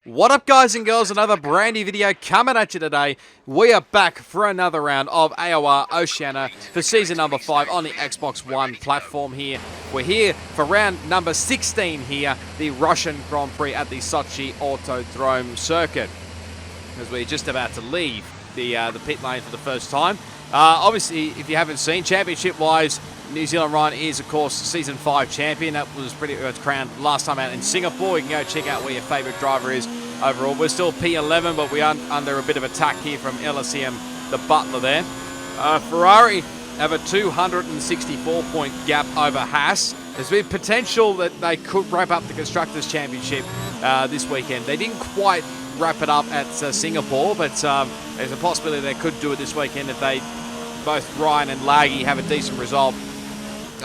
What up, guys and girls? Another brand new video coming at you today. We are back for another round of AOR Oceania for season number 5 on the Xbox One platform here. We're here for round number 16 here, the Russian Grand Prix at the Sochi Autodrome circuit. As we're just about to leave the pit lane for the first time. Obviously, if you haven't seen, championship-wise, New Zealand Ryan is, of course, Season 5 champion. That was pretty much crowned last time out in Singapore. You can go check out where your favourite driver is overall. We're still P11, but we are under a bit of attack here from LSM, the butler there. Ferrari have a 264-point gap over Haas. There's been potential that they could wrap up the Constructors' Championship this weekend. They didn't quite wrap it up at Singapore, but there's a possibility they could do it this weekend if they, both Ryan and Laggy, have a decent result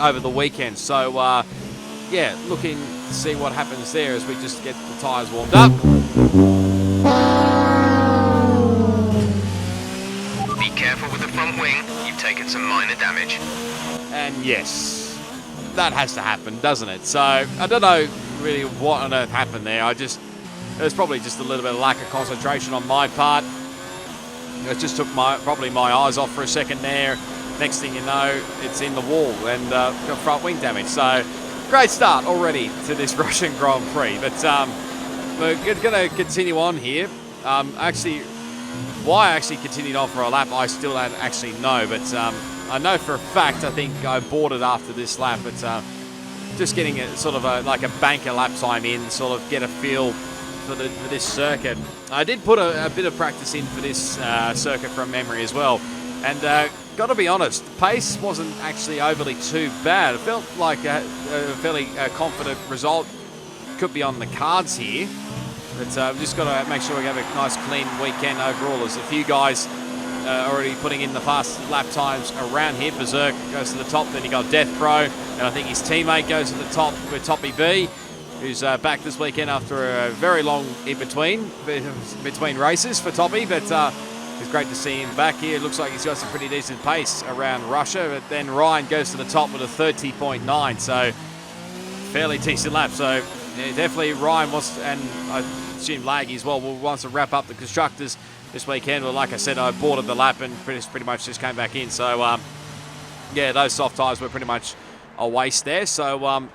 over the weekend. So, yeah, looking to see what happens there as we just get the tyres warmed up. Be careful with the front wing, you've taken some minor damage. And yes, that has to happen, doesn't it? So, I don't know really what on earth happened there. There's probably just a little bit of lack of concentration on my part. It just took probably my eyes off for a second there. Next thing you know, it's in the wall and got front wing damage. So, great start already to this Russian Grand Prix. But we're going to continue on here. Actually, why I actually continued on for a lap, I still don't actually know. But I know for a fact, I think I boarded after this lap. But just getting a sort of like a banker lap time in, sort of get a feel for this circuit. I did put a bit of practice in for this circuit from memory as well. And got to be honest, pace wasn't actually overly too bad. It felt like a fairly confident result could be on the cards here. But we've just got to make sure we have a nice clean weekend overall. There's a few guys already putting in the fast lap times around here. Berserk goes to the top, then you got Death Pro, and I think his teammate goes to the top with Toppy B, who's back this weekend after a very long in-between races for Toppy. But it's great to see him back here. It looks like he's got some pretty decent pace around Russia. But then Ryan goes to the top with a 30.9, so fairly decent lap. So yeah, definitely Ryan wants, and I assume Laggy as well, wants to wrap up the Constructors this weekend. Well, like I said, I boarded the lap and pretty much just came back in. So, yeah, those soft tyres were pretty much a waste there. So,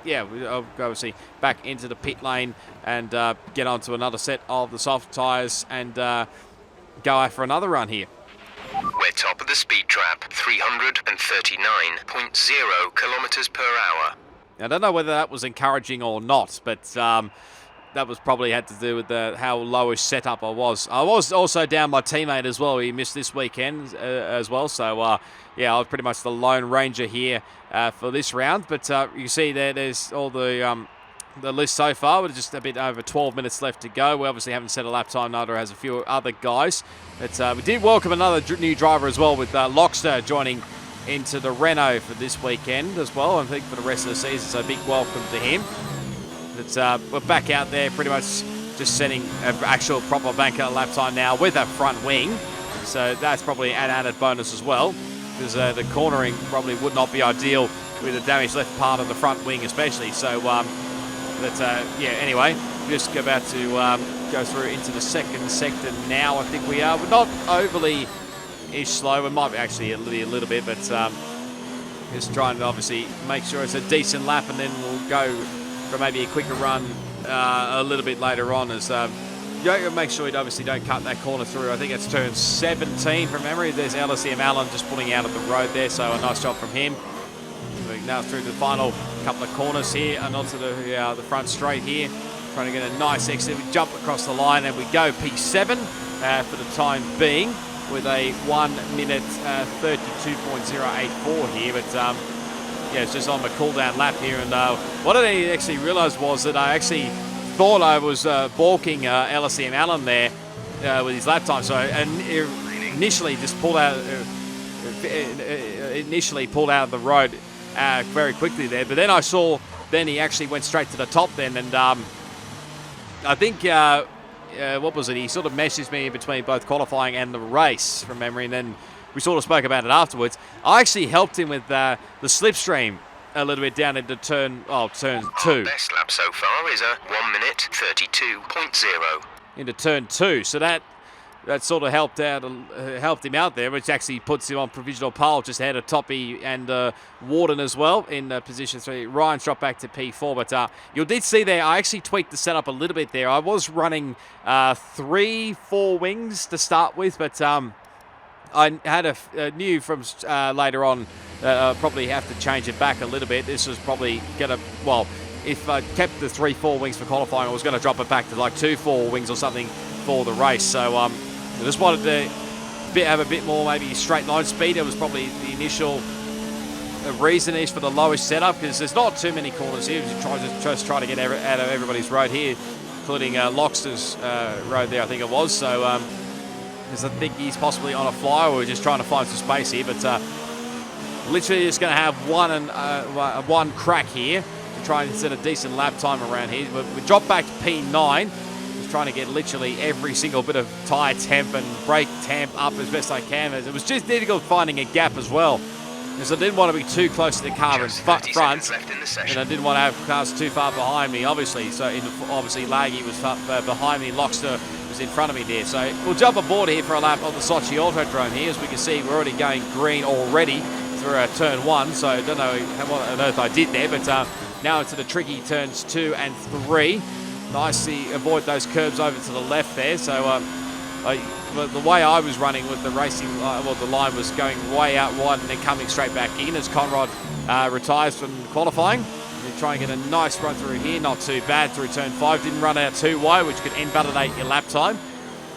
yeah, I'll go obviously back into the pit lane and get onto another set of the soft tyres and go out for another run here. We're top of the speed trap, 339.0 kilometers per hour. I don't know whether that was encouraging or not, but that was probably had to do with how lowish setup I was. I was also down my teammate as well. He missed this weekend as well. So, yeah, I was pretty much the lone ranger here for this round. But you see there's all the list so far. With just a bit over 12 minutes left to go. We obviously haven't set a lap time. Neither has a few other guys. But we did welcome another new driver as well, with Lockster joining into the Renault for this weekend as well. I think for the rest of the season, so big welcome to him. But we're back out there pretty much just setting an actual proper banker lap time now with a front wing. So that's probably an added bonus as well, because the cornering probably would not be ideal with the damaged left part of the front wing especially. So, yeah, anyway, just about to go through into the second sector now. I think we are. We're not overly slow. We might be actually a little bit, but just trying to obviously make sure it's a decent lap, and then we'll go for maybe a quicker run a little bit later on, as make sure you obviously don't cut that corner through. I think it's turn 17 from memory. There's LSM Allen just pulling out of the road there, so a nice job from him. We're now through the final couple of corners here and onto the front straight here, trying to get a nice exit. We jump across the line and we go P7 for the time being, with a 1 minute 32.084 here. But yeah, it's just on the cool down lap here. And what I didn't actually realise was that I actually thought I was balking LSM Allen there with his lap time. So initially just pulled out of the road very quickly there. But then I saw, then he actually went straight to the top then. And I think what was it? He sort of messaged me in between both qualifying and the race from memory, and then we sort of spoke about it afterwards. I actually helped him with the slipstream a little bit down into turn 2. Our best lap so far is a 1 minute 32.0. Into turn 2, so that sort of helped him out there, which actually puts him on provisional pole just ahead of Toppy and Warden as well in position 3. Ryan's dropped back to P4, but you did see there, I actually tweaked the setup a little bit there. I was running 3-4 wings to start with, but I had knew from later on that I probably have to change it back a little bit. This was probably going to, well, if I kept the 3-4 wings for qualifying, I was going to drop it back to like 2-4 wings or something for the race. So I just wanted to have a bit more maybe straight line speed. It was probably the initial reason is for the lowest setup, because there's not too many corners here. We just try to get out of everybody's road here, including Loxter's road there, I think it was. So because I think he's possibly on a flyer. We're just trying to find some space here, but literally just going to have one crack here to try and set a decent lap time around here. We drop back to P9. Just trying to get literally every single bit of tyre temp and brake temp up as best I can. It was just difficult finding a gap as well, because I didn't want to be too close to the car in front, and I didn't want to have cars too far behind me, obviously. So obviously Laggy was behind me, Loxter was in front of me there. So we'll jump aboard here for a lap on the Sochi Autodrome here. As we can see, we're already going green already through turn 1, so I don't know what on earth I did there, but now into the tricky turns 2 and 3. Nicely avoid those curbs over to the left there. So the way I was running with the racing, the line was going way out wide and then coming straight back in as Conrad retires from qualifying. You try and get a nice run through here, not too bad through turn 5. Didn't run out too wide, which could invalidate your lap time.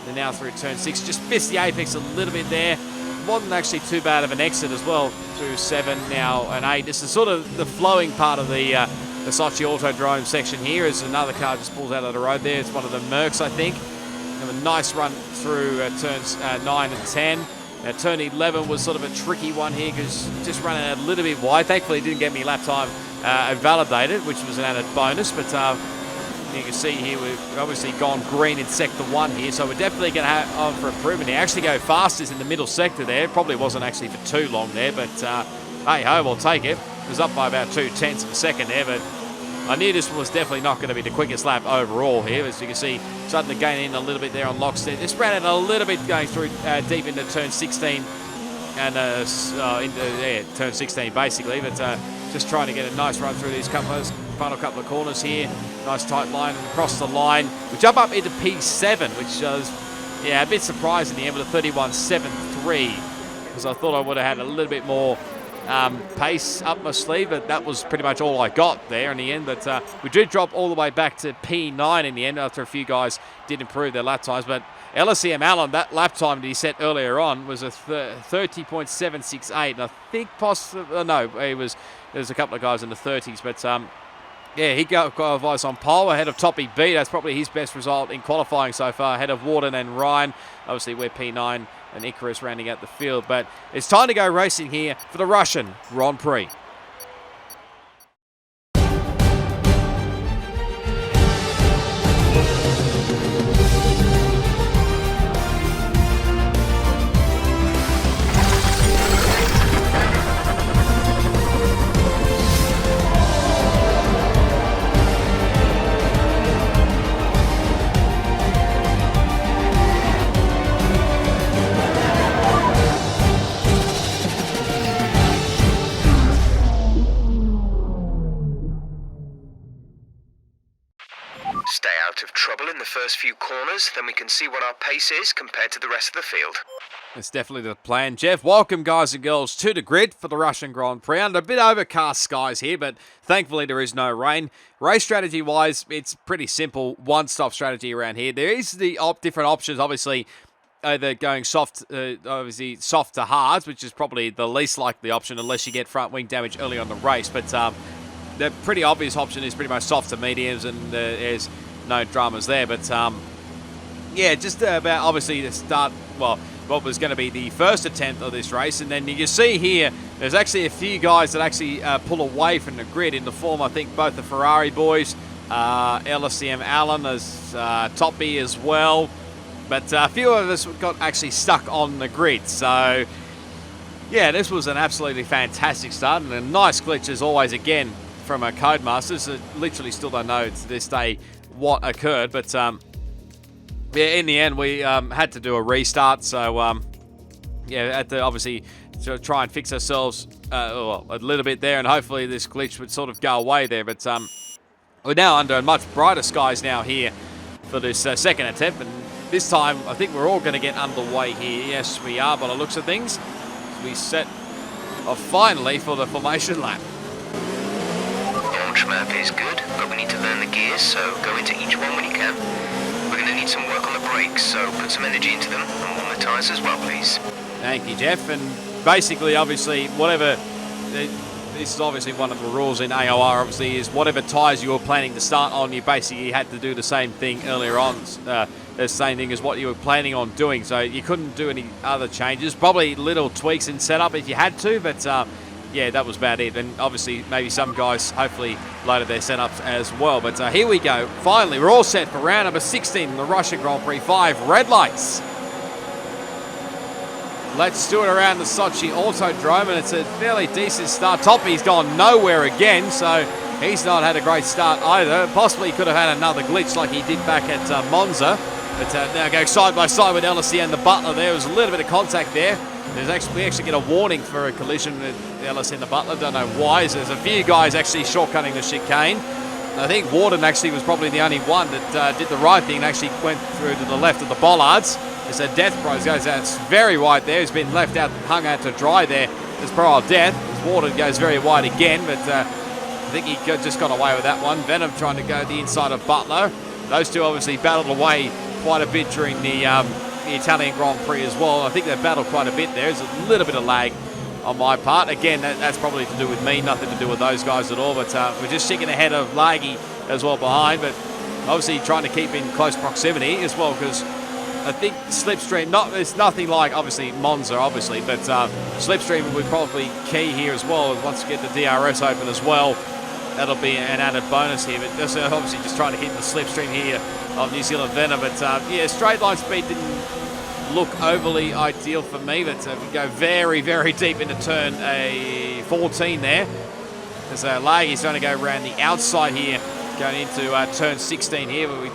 And now through turn 6, just missed the apex a little bit there. Wasn't actually too bad of an exit as well through 7, now an 8. This is sort of the flowing part of the Sochi Autodrome section here, as another car just pulls out of the road there. It's one of the Mercs, I think. Have a nice run through turns 9 and 10. Turn 11 was sort of a tricky one here, because just running a little bit wide. Thankfully, it didn't get me lap time validated, which was an added bonus, but you can see here we've obviously gone green in sector 1 here, so we're definitely going to have on for improvement here. Actually go fastest in the middle sector there. Probably wasn't actually for too long there, but hey ho, we'll take it. It was up by about 0.2 of a second there, but I knew this was definitely not going to be the quickest lap overall here. As you can see, starting to gain in a little bit there on Lockstead. Just ran out a little bit going through deep into turn 16 and into turn 16 basically, but just trying to get a nice run through these final couple of corners here. Nice tight line and across the line. We jump up into P7, which was a bit surprising in the end with a 31.73, because I thought I would have had a little bit more pace up my sleeve, but that was pretty much all I got there in the end. But we did drop all the way back to P9 in the end after a few guys did improve their lap times. But LSM Allen, that lap time that he set earlier on was a 30.768, and I think possibly there's a couple of guys in the 30s, but he qualifies on pole ahead of Toppy B. That's probably his best result in qualifying so far, ahead of Warden and Ryan. Obviously, we're P9 and Icarus rounding out the field. But it's time to go racing here for the Russian Grand Prix. Stay out of trouble in the first few corners, then we can see what our pace is compared to the rest of the field. That's definitely the plan, Jeff. Welcome, guys and girls, to the grid for the Russian Grand Prix. Under a bit overcast skies here, but thankfully there is no rain. Race strategy-wise, it's pretty simple, one-stop strategy around here. There is the different options, obviously, either going soft to hard, which is probably the least likely option unless you get front wing damage early on the race. But the pretty obvious option is pretty much soft to mediums, and there's no dramas there. But just about obviously to start, what was going to be the first attempt of this race. And then you can see here, there's actually a few guys that actually pull away from the grid in the form, I think, both the Ferrari boys, LSM Allen as Toppy as well. But a few of us got actually stuck on the grid. So Yeah, this was an absolutely fantastic start and a nice glitch as always again from our Codemasters. Literally still don't know to this day what occurred, but yeah, in the end we had to do a restart. So yeah, had to obviously try and fix ourselves a little bit there, and hopefully this glitch would sort of go away there. But we're now under much brighter skies now here for this second attempt, and this time I think we're all going to get underway here. Yes, we are by the looks of things. We set off finally for the formation lap. Launch map is good, but we need to learn the gears, so go into each one when you can. We're going to need some work on the brakes, so put some energy into them, and warm the tyres as well, please. Thank you, Jeff. And basically, obviously, whatever... This is obviously one of the rules in AOR, obviously, is whatever tyres you were planning to start on, you basically had to do the same thing earlier on. The same thing as what you were planning on doing. So you couldn't do any other changes. Probably little tweaks in setup if you had to, but yeah, that was about it. And obviously, maybe some guys hopefully loaded their setups as well. But here we go. Finally, we're all set for round number 16 in the Russian Grand Prix 5 red lights. Let's do it around the Sochi Autodrome, and it's a fairly decent start. Toppy's gone nowhere again, so he's not had a great start either. Possibly could have had another glitch like he did back at Monza. But now going side by side with LSE and the Butler. There was a little bit of contact there. We actually get a warning for a collision with LSE and the Butler. Don't know why. So there's a few guys actually shortcutting the chicane. I think Warden actually was probably the only one that did the right thing and actually went through to the left of the bollards. There's a Death Bros goes out. It's very wide there. He's been left out, hung out to dry there. There's poor old Death. His Warden goes very wide again, but I think he just got away with that one. Venom trying to go the inside of Butler. Those two obviously battled away quite a bit during the Italian Grand Prix as well. I think they've battled quite a bit there. There's a little bit of lag on my part. Again, that's probably to do with me, nothing to do with those guys at all. But we're just sticking ahead of Laggy as well behind, but obviously trying to keep in close proximity as well, because I think Slipstream, it's nothing like obviously Monza, obviously, but Slipstream will be probably key here as well. Once you get the DRS open as well, that'll be an added bonus here. But just, obviously just trying to keep the Slipstream here of New Zealand Venom. But yeah, straight line speed didn't look overly ideal for me, but we go very, very deep into turn 14 there. As Laggy's trying to go around the outside here, going into turn 16 here, but we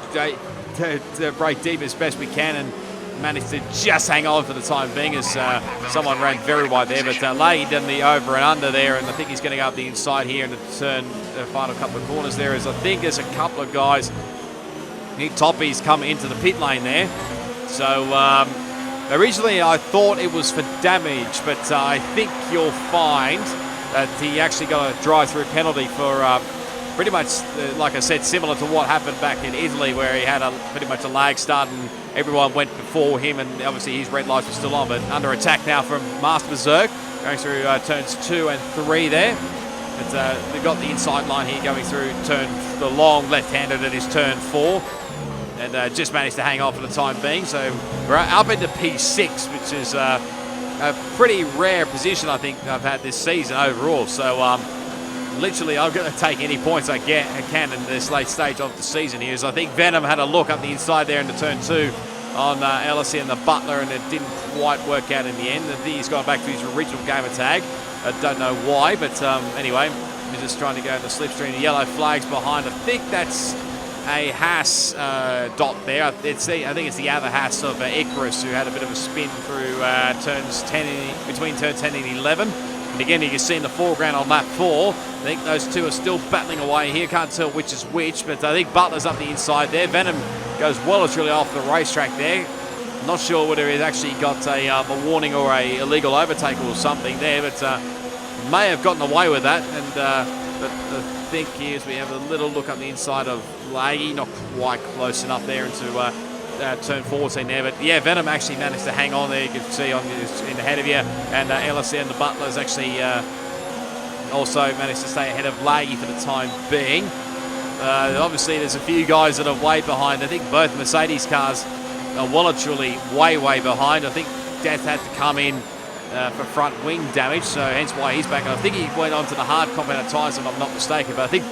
to break deep as best we can and managed to just hang on for the time being as someone ran very wide there. But Laggy done the over and under there, and I think he's going to go up the inside here in the final couple of corners there, as I think there's a couple of guys. Nick Toppy's come into the pit lane there. So originally I thought it was for damage, but I think you'll find that he actually got a drive-through penalty for pretty much, like I said, similar to what happened back in Italy, where he had pretty much a lag start and everyone went before him, and obviously his red lights were still on. But under attack now from Master Berserk, going through turns 2 and 3 there. But they've got the inside line here going through the long left-handed at his turn 4. And just managed to hang on for the time being. So we're up into P6, which is a pretty rare position I think I've had this season overall. So literally I'm going to take any points I can in this late stage of the season here. As I think Venom had a look up the inside there into turn 2 on LSE and the Butler, and it didn't quite work out in the end. I think he's gone back to his original gamer tag. I don't know why, but anyway, we're just trying to go in the slipstream. The yellow flag's behind. I think that's a Haas dot there. I think it's the other Haas of Icarus, who had a bit of a spin through between turn 10 and 11. And again, you can see in the foreground on lap 4, I think those two are still battling away here. Can't tell which is which, but I think Butler's up the inside there. Venom goes well and truly off the racetrack there. Not sure whether he's actually got a warning or a illegal overtake or something there, but may have gotten away with that. And but the thing here is we have a little look up the inside of Laggy, not quite close enough there into turn 14 there. But yeah, Venom actually managed to hang on there. You can see on in ahead of you, and LSE and the Butler's actually also managed to stay ahead of Laggy for the time being. Obviously, there's a few guys that are way behind. I think both Mercedes cars are well and truly way behind. I think Death had to come in for front wing damage, so hence why he's back. And I think he went on to the hard compound tyres, if I'm not mistaken. But I think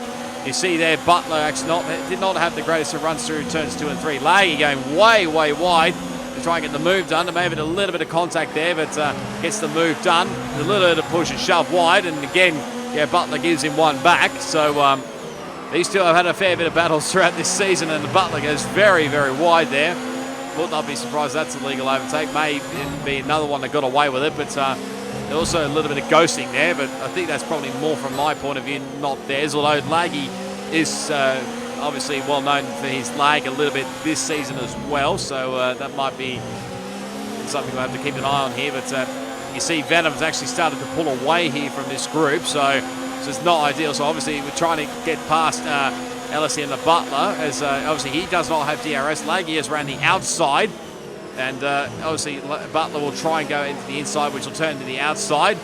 you see there, Butler actually did not have the greatest of runs through turns 2 and 3. Laggy going way wide. to try and get the move done. Maybe a little bit of contact there, but gets the move done. A little bit of push and shove wide, and again, yeah, Butler gives him one back. So these two have had a fair bit of battles throughout this season, and the Butler goes very, very wide there. Would not be surprised that's a legal overtake. May be another one that got away with it, but also a little bit of ghosting there. But I think that's probably more from my point of view, not theirs. Although Laggy is obviously well known for his lag a little bit this season as well, so that might be something we'll have to keep an eye on here. But you see Venom's actually started to pull away here from this group, so it's not ideal. So obviously we're trying to get past Ellis and the Butler, as obviously he does not have DRS. Laggy is around the outside, and obviously Butler will try and go into the inside, which will turn to the outside.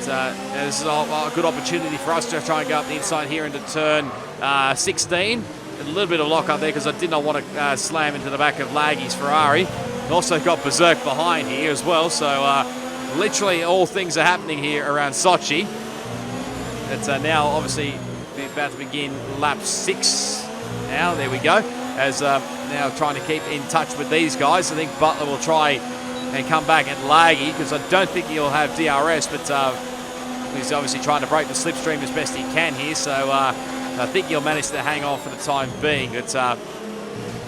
But, this is a good opportunity for us to try and go up the inside here into turn 16. A little bit of lock up there because I did not want to slam into the back of Laggy's Ferrari. Also got Berserk behind here as well, so literally all things are happening here around Sochi. It's now obviously about to begin lap 6 now. There we go. As now trying to keep in touch with these guys. I think Butler will try and come back at Laggy because I don't think he'll have DRS, but he's obviously trying to break the slipstream as best he can here. So I think he'll manage to hang on for the time being. But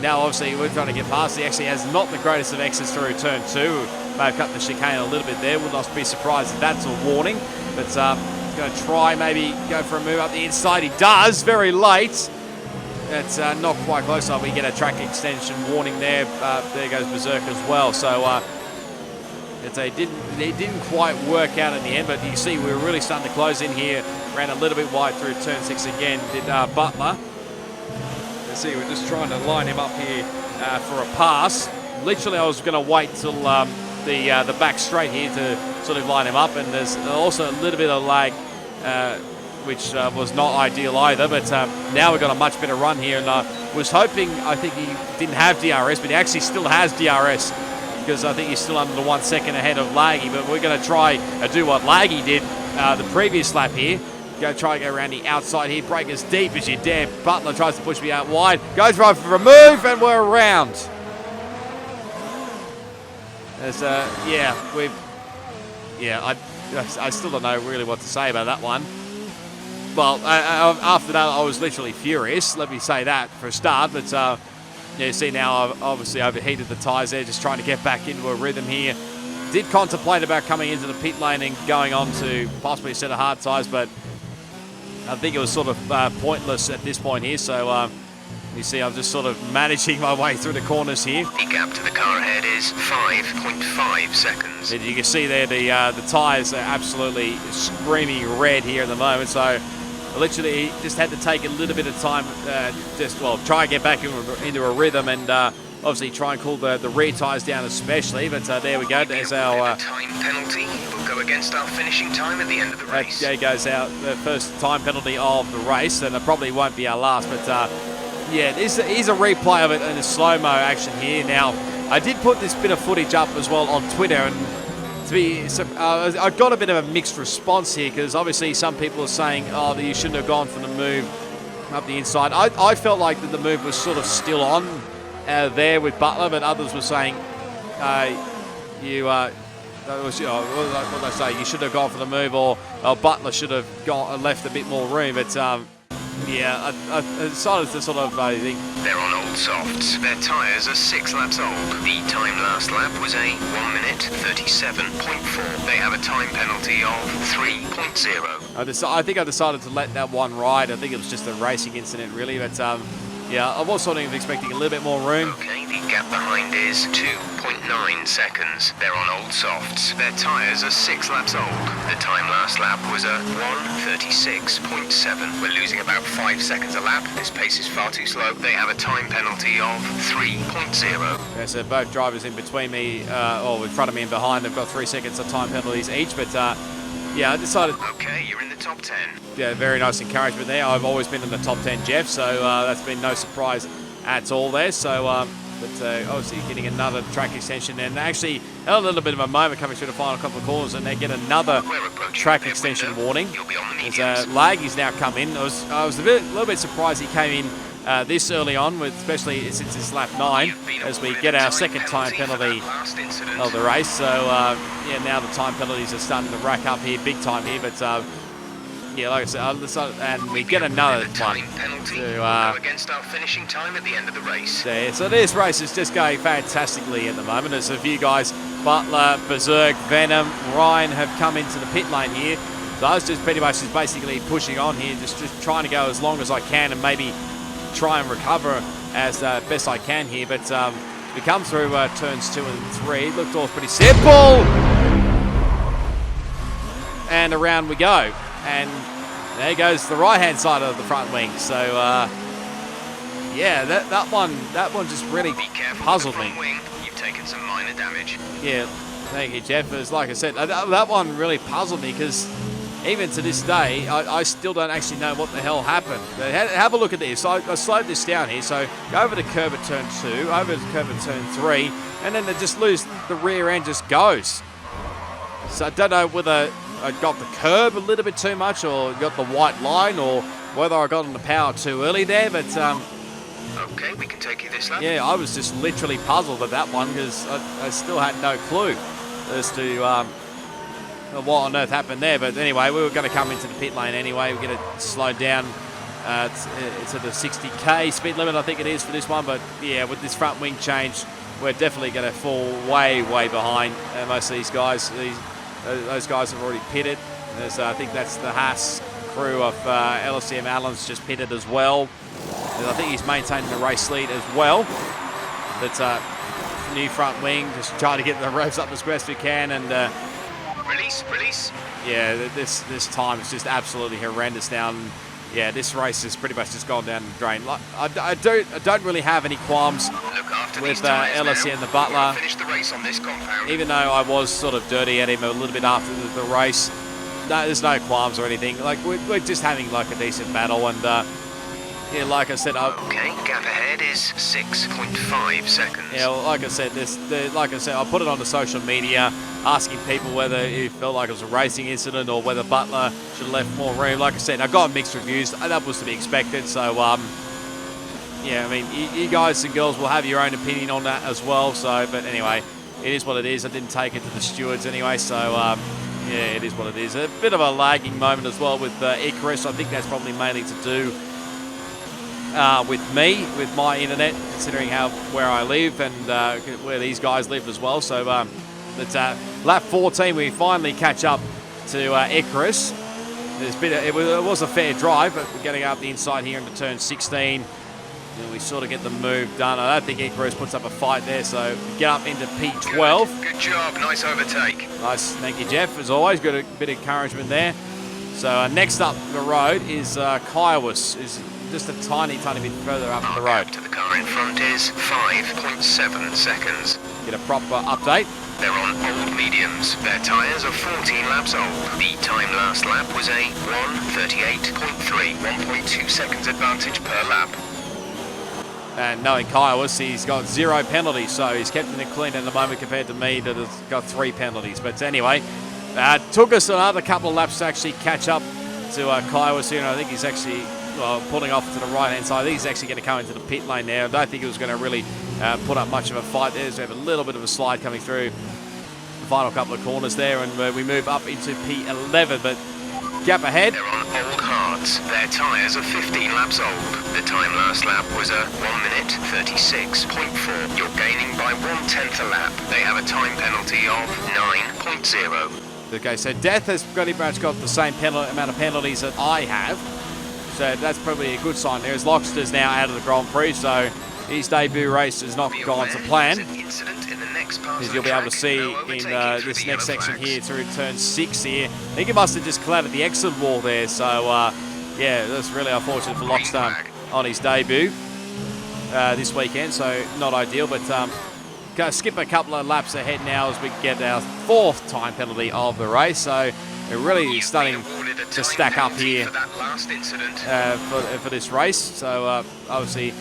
now obviously we're trying to get past. He actually has not the greatest of exits through turn 2. May have cut the chicane a little bit there. Would not be surprised if that's a warning. But going to try maybe go for a move up the inside. He does, very late. It's not quite close enough. We get a track extension warning there. There goes Berserk as well. So it didn't quite work out in the end, but you see we were really starting to close in here. Ran a little bit wide through turn 6 again, did Butler. You see we're just trying to line him up here for a pass. Literally I was going to wait till the back straight here to sort of line him up, and there's also a little bit of lag, which was not ideal either, but now we've got a much better run here, and was hoping, I think he didn't have DRS, but he actually still has DRS, because I think he's still under the 1 second ahead of Laggy, but we're going to try and do what Laggy did the previous lap here. Try and go around the outside here, break as deep as you dare. Butler tries to push me out wide, goes right for a move, and we're around. As, I still don't know really what to say about that one. Well, after that, I was literally furious. Let me say that for a start. But you see now, I've obviously overheated the tyres there, just trying to get back into a rhythm here. Did contemplate about coming into the pit lane and going on to possibly a set of hard tyres, but I think it was sort of pointless at this point here. So you see, I'm just sort of managing my way through the corners here. The gap to the car ahead is 5.5 seconds. And you can see there the tyres are absolutely screaming red here at the moment. So I literally just had to take a little bit of time, try and get back into a rhythm, and obviously try and cool the rear tyres down especially. But there we go. There's our time penalty. Will go against our finishing time at the end of the race. There goes our first time penalty of the race, and it probably won't be our last. But yeah, here's a replay of it in a slow-mo action here. Now, I did put this bit of footage up as well on Twitter, and I got a bit of a mixed response here, because obviously some people are saying, oh, that you shouldn't have gone for the move up the inside. I felt like that the move was sort of still on there with Butler, but others were saying, what did I say? You should have gone for the move, or Butler should have left a bit more room. But yeah, I decided to sort of, I think... They're on old softs. Their tyres are 6 laps old. The time last lap was a 1 minute 37.4. They have a time penalty of 3.0. I think I decided to let that one ride. I think it was just a racing incident, really. But yeah, I was sort of expecting a little bit more room. Okay, the gap behind is 2.9 seconds. They're on old softs. Their tyres are 6 laps old. The time last lap was a 1:36.7. We're losing about 5 seconds a lap. This pace is far too slow. They have a time penalty of 3.0. Yeah, so both drivers in between me, or in front of me and behind, they've got 3 seconds of time penalties each. But yeah, I decided... Okay, you're in the top 10. Yeah, very nice encouragement there. I've always been in the top 10, Jeff, so that's been no surprise at all there. So, obviously getting another track extension, and actually had a little bit of a moment coming through the final couple of corners, and they get another track extension warning. As Laggy's now come in. I was a little bit surprised he came in this early on, especially since it's lap 9, as we get our second time penalty of the race. So yeah, now the time penalties are starting to rack up here, big time here. But yeah, like I said, and we get another one to against our finishing time at the end of the race. There. So this race is just going fantastically at the moment. There's a few guys, Butler, Berserk, Venom, Ryan, have come into the pit lane here. So I was just pretty much just basically pushing on here, just trying to go as long as I can and maybe try and recover as best I can here. But we come through turns 2 and 3. Looked all pretty simple. And around we go. And there goes the right-hand side of the front wing. So, yeah, that one just really puzzled me. Wing. You've taken some minor damage. Yeah, thank you, Jeff. As like I said, that one really puzzled me because even to this day, I still don't actually know what the hell happened. Have a look at this. I slowed this down here. So go over the curb at turn 2, over the curb at turn 3, and then they just lose the rear end just goes. So I don't know whether I got the curb a little bit too much or got the white line or whether I got on the power too early there. But okay, we can take you this lap. yeah, I was just literally puzzled at that one because I still had no clue as to what on earth happened there. But anyway, we were going to come into the pit lane anyway. We're going to slow down to the 60k speed limit, I think it is for this one. But yeah, with this front wing change, we're definitely going to fall way behind most of these guys. Those guys have already pitted. I think that's the Haas crew of LCM Allen's just pitted as well. And I think he's maintaining the race lead as well. But new front wing, just trying to get the revs up as best we can. And release. Yeah, this time is just absolutely horrendous now. And yeah, this race has pretty much just gone down the drain. Like, I don't really have any qualms with LSE and the Butler. Finish the race on this compound. Even though I was sort of dirty at him a little bit after the race, there's no qualms or anything. Like we're just having like a decent battle, and yeah, like I said, okay, gap ahead is 6.5 seconds. Yeah, well, like I said, I put it on the social media, asking people whether it felt like it was a racing incident or whether Butler should have left more room. Like I said, I got mixed reviews. That was to be expected. So yeah, I mean, you guys and girls will have your own opinion on that as well. So, but anyway, it is what it is. I didn't take it to the stewards anyway. So yeah, it is what it is. A bit of a lagging moment as well with Icarus. I think that's probably mainly to do with me, with my internet, considering where I live and where these guys live as well. So lap 14, we finally catch up to Icarus. It was a fair drive, but we're getting up the inside here into turn 16. And we sort of get the move done. I don't think Icarus puts up a fight there, so we get up into P12. Good job, nice overtake. Nice, thank you, Jeff. As always, got a bit of encouragement there. So next up the road is Kiowas, is just a tiny bit further up the road. To the car in front is 5.7 seconds. Get a proper update. They're on old mediums. Their tyres are 14 laps old. The time last lap was a 1:38.3, 1.2 seconds advantage per lap. And knowing Kiowas, he's got 0 penalties, so he's kept it clean at the moment compared to me that has got 3 penalties. But anyway, took us another couple of laps to actually catch up to Kiowas here, and I think he's actually pulling off to the right-hand side. I think he's actually going to come into the pit lane now. I don't think he was going to really put up much of a fight there. So we have a little bit of a slide coming through the final couple of corners there, and we move up into P11, but gap ahead. They're on old hards. Their tyres are 15 laps old. The time last lap was a 1:36.4. You're gaining by 1/10 a lap. They have a time penalty of 9.0. Okay, so Death has pretty much got the same amount of penalties that I have. So that's probably a good sign there. As Lockster's now out of the Grand Prix, so his debut race has not gone to plan. As you'll be able to see in this next section here through turn 6 here. I think he must have just clouded the exit wall there. So, yeah, that's really unfortunate for Lockster on his debut this weekend. So, not ideal, but go skip a couple of laps ahead now as we get our 4th time penalty of the race. So, we're really starting to stack up here for this race. So, obviously,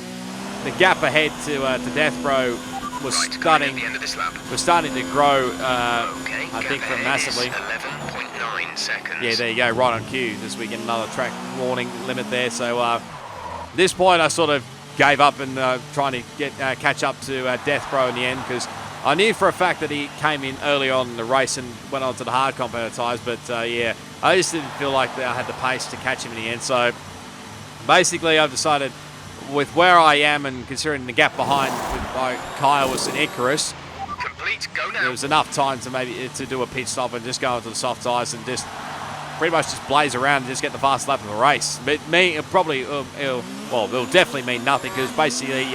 the gap ahead to Death Bro was starting to grow, I think, massively. 11.9 seconds. Yeah, there you go, right on cue as we get another track warning limit there. So at this point, I sort of gave up and trying to catch up to Death Bro in the end, because I knew for a fact that he came in early on in the race and went on to the hard competitor tyres, but yeah, I just didn't feel like I had the pace to catch him in the end. So basically I've decided, with where I am and considering the gap behind with Kairos and Icarus, Complete, go now. there was enough time to maybe to do a pit stop and just go into the soft tyres and just pretty much just blaze around and just get the fast lap of the race. But me, it'll definitely mean nothing, because basically,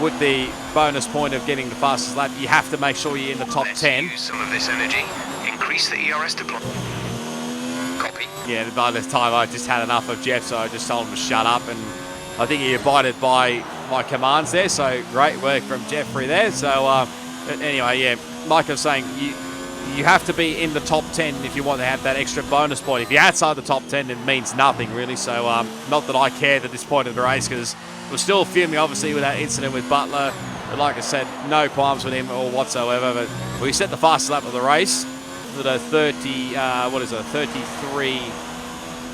with the bonus point of getting the fastest lap, you have to make sure you're in the top 10. Use some of this energy. Increase the ERS deploy. Copy. Yeah, by this time I just had enough of Jeff, so I just told him to shut up, and I think he abided by my commands there, so great work from Jeffrey there. So anyway, yeah, like I was saying, you have to be in the top 10 if you want to have that extra bonus point. If you're outside the top 10, it means nothing really. So not that I cared at this point of the race, because we're still fuming obviously with that incident with Butler. But like I said, no qualms with him or whatsoever. But we set the fastest lap of the race with a 33.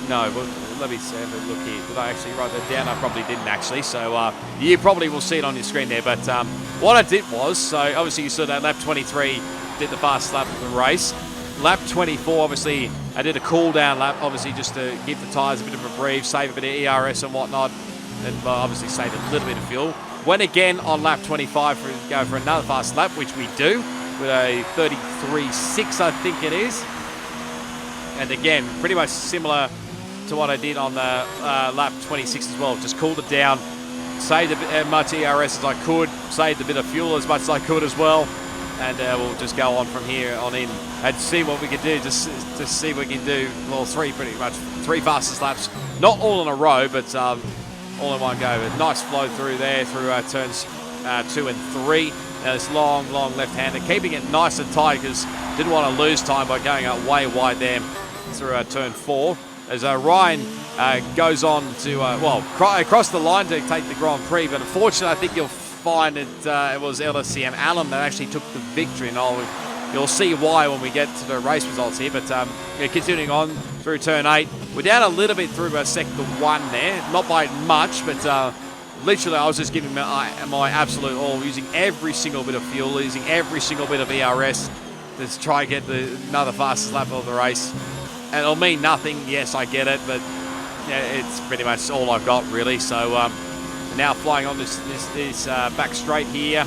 No, well, let me have a look here. Did I actually write that down? I probably didn't actually. So you probably will see it on your screen there. But what I did was, so obviously you saw that lap 23 did the fast lap of the race. Lap 24, obviously, I did a cool down lap, obviously just to give the tyres a bit of a breathe, save a bit of ERS and whatnot, and obviously save a little bit of fuel. Went again on lap 25 to go for another fast lap, which we do, with a 33.6, I think it is. And again, pretty much similar to what I did on the lap 26 as well. Just cooled it down, saved as much ERS as I could, saved a bit of fuel as much as I could as well. And we'll just go on from here on in and see what we can do. Just see what we can do. Well, pretty much three fastest laps. Not all in a row, but all in one go. But nice flow through there, through turns 2 and 3. Now this long left-hander, keeping it nice and tight, because didn't want to lose time by going out way wide there through turn 4. As Ryan goes on to, across the line to take the Grand Prix. But unfortunately, I think you'll find it was LSCM Allen that actually took the victory, and you'll see why when we get to the race results here. But continuing on through turn 8, we're down a little bit through sector 1 there, not by much, but literally I was just giving my absolute all, using every single bit of fuel, using every single bit of ERS to try and get another fastest lap of the race. And it'll mean nothing, yes, I get it, but yeah, it's pretty much all I've got really. So now flying on this back straight here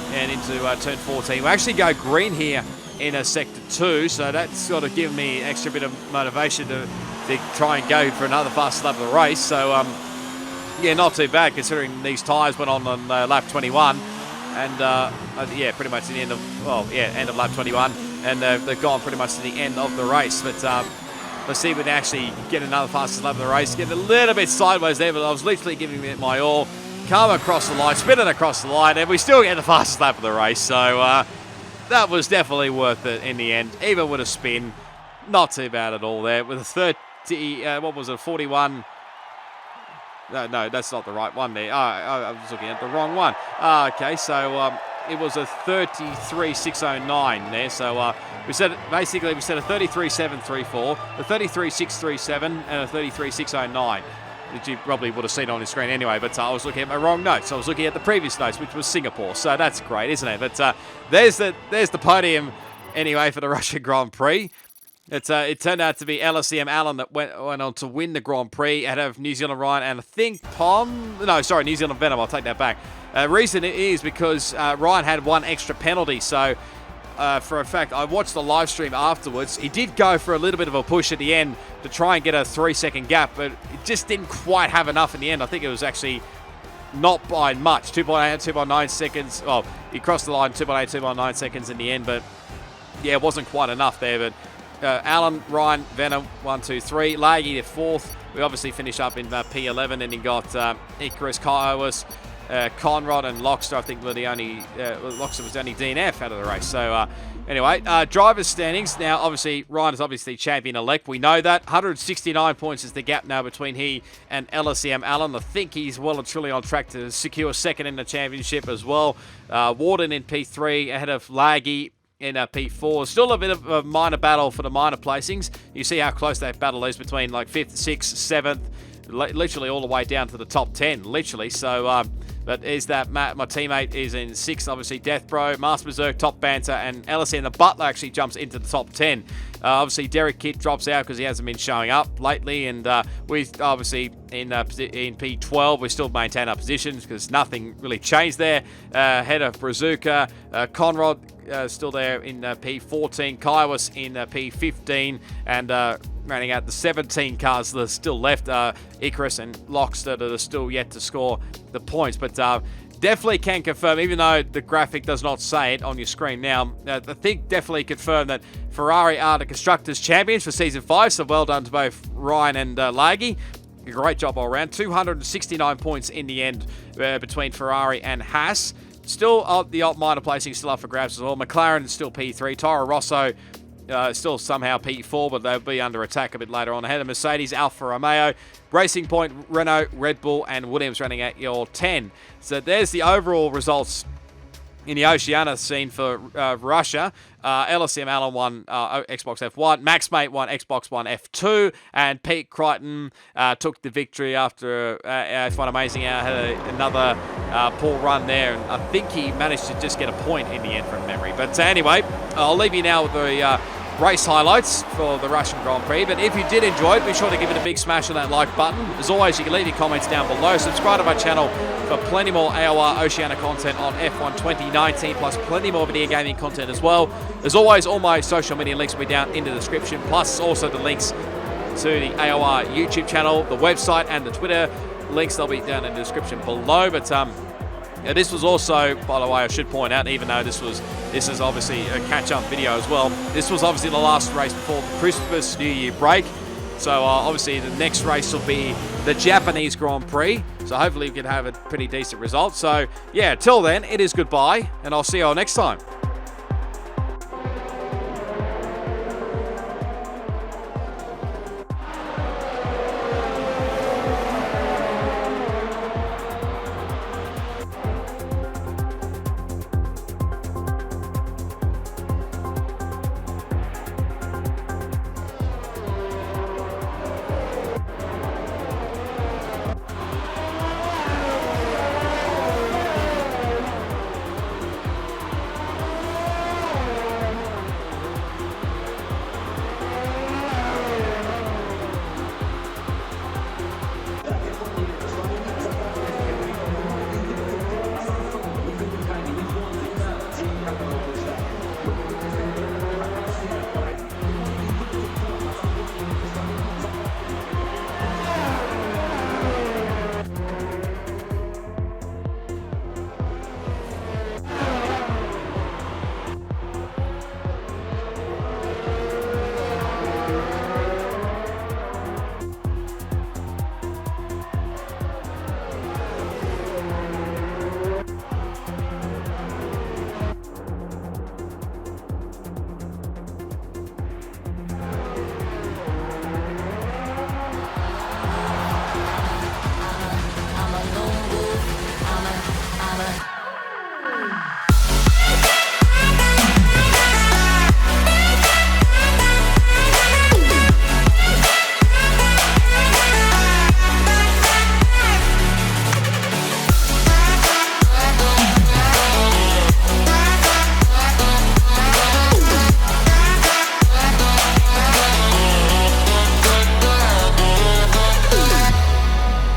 and into turn 14. We actually go green here in sector 2, so that's sort of given me an extra bit of motivation to try and go for another fast lap of the race. So yeah, not too bad considering these tyres went on lap 21, and yeah, pretty much the end of end of lap 21, and they've gone pretty much to the end of the race. But let's see if we can actually get another fastest lap of the race. Get a little bit sideways there, but I was literally giving it my all. Come across the line, spin it across the line, and we still get the fastest lap of the race. So that was definitely worth it in the end, even with a spin. Not too bad at all there. With a 41. No, that's not the right one there. I was looking at the wrong one. Okay, so it was a 33.609 there. So we said a 33.734, a 33.637, and a 33.609. That you probably would have seen on the screen anyway, but I was looking at my wrong notes. I was looking at the previous notes, which was Singapore. So that's great, isn't it? But there's the podium anyway for the Russian Grand Prix. It turned out to be LSCM Allen that went on to win the Grand Prix ahead of New Zealand Ryan and I think New Zealand Venom. I'll take that back. Reason it is because Ryan had one extra penalty. So for a fact, I watched the live stream afterwards. He did go for a little bit of a push at the end to try and get a 3-second gap, but it just didn't quite have enough in the end. I think it was actually not by much, 2.8, 2.9 seconds. Well, he crossed the line 2.8, 2.9 seconds in the end, but yeah, it wasn't quite enough there. But Alan, Ryan, Venom, 1, 2, 3. Laggy to 4th. We obviously finished up in P11, and he got Icarus, Kairos, Conrad and Lockster. I think were the only Lockster was the only DNF out of the race. So anyway, drivers' standings. Now, obviously, Ryan is obviously champion-elect. We know that. 169 points is the gap now between he and LSCM Allen. I think he's well and truly on track to secure second in the championship as well. Warden in P3 ahead of Laggy in P4. Still a bit of a minor battle for the minor placings. You see how close that battle is between like 5th, 6th, 7th, literally all the way down to the top 10, literally. So But is that my teammate is in 6th, obviously Death Bro, Master Berserk, Top Banter, and LSN the Butler actually jumps into the top 10. Obviously, Derek Kitt drops out because he hasn't been showing up lately, and we obviously in P12 we still maintain our positions because nothing really changed there. Head of Brazuka, Conrad still there in P14, Kaiwas in P15, and running out the 17 cars that are still left, Icarus and Lockster that are still yet to score the points, but definitely can confirm, even though the graphic does not say it on your screen now, I think definitely confirm that Ferrari are the Constructors Champions for Season 5, so well done to both Ryan and Laggy. A great job all around. 269 points in the end between Ferrari and Haas. Still, the alt minor placing still up for grabs as well. McLaren is still P3. Toro Rosso still somehow P4, but they'll be under attack a bit later on. Ahead of Mercedes, Alfa Romeo, Racing Point, Renault, Red Bull, and Williams running at your 10. So there's the overall results in the Oceania scene for Russia. LSM Allen won Xbox F1, MaxMate won Xbox One F2, and Pete Crichton took the victory after F1 Amazing Hour had another poor run there, and I think he managed to just get a point in the end from memory. But anyway, I'll leave you now with the race highlights for the Russian Grand Prix. But if you did enjoy it, be sure to give it a big smash on that like button. As always, you can leave your comments down below. Subscribe to my channel for plenty more AOR Oceania content on F1 2019, plus plenty more video gaming content as well. As always, all my social media links will be down in the description, plus also the links to the AOR YouTube channel, the website, and the Twitter links. They'll be down in the description below. But this was also, by the way, I should point out, even though this is obviously a catch-up video as well, this was obviously the last race before the Christmas New Year break. So obviously the next race will be the Japanese Grand Prix. So hopefully we can have a pretty decent result. So yeah, till then, it is goodbye, and I'll see you all next time.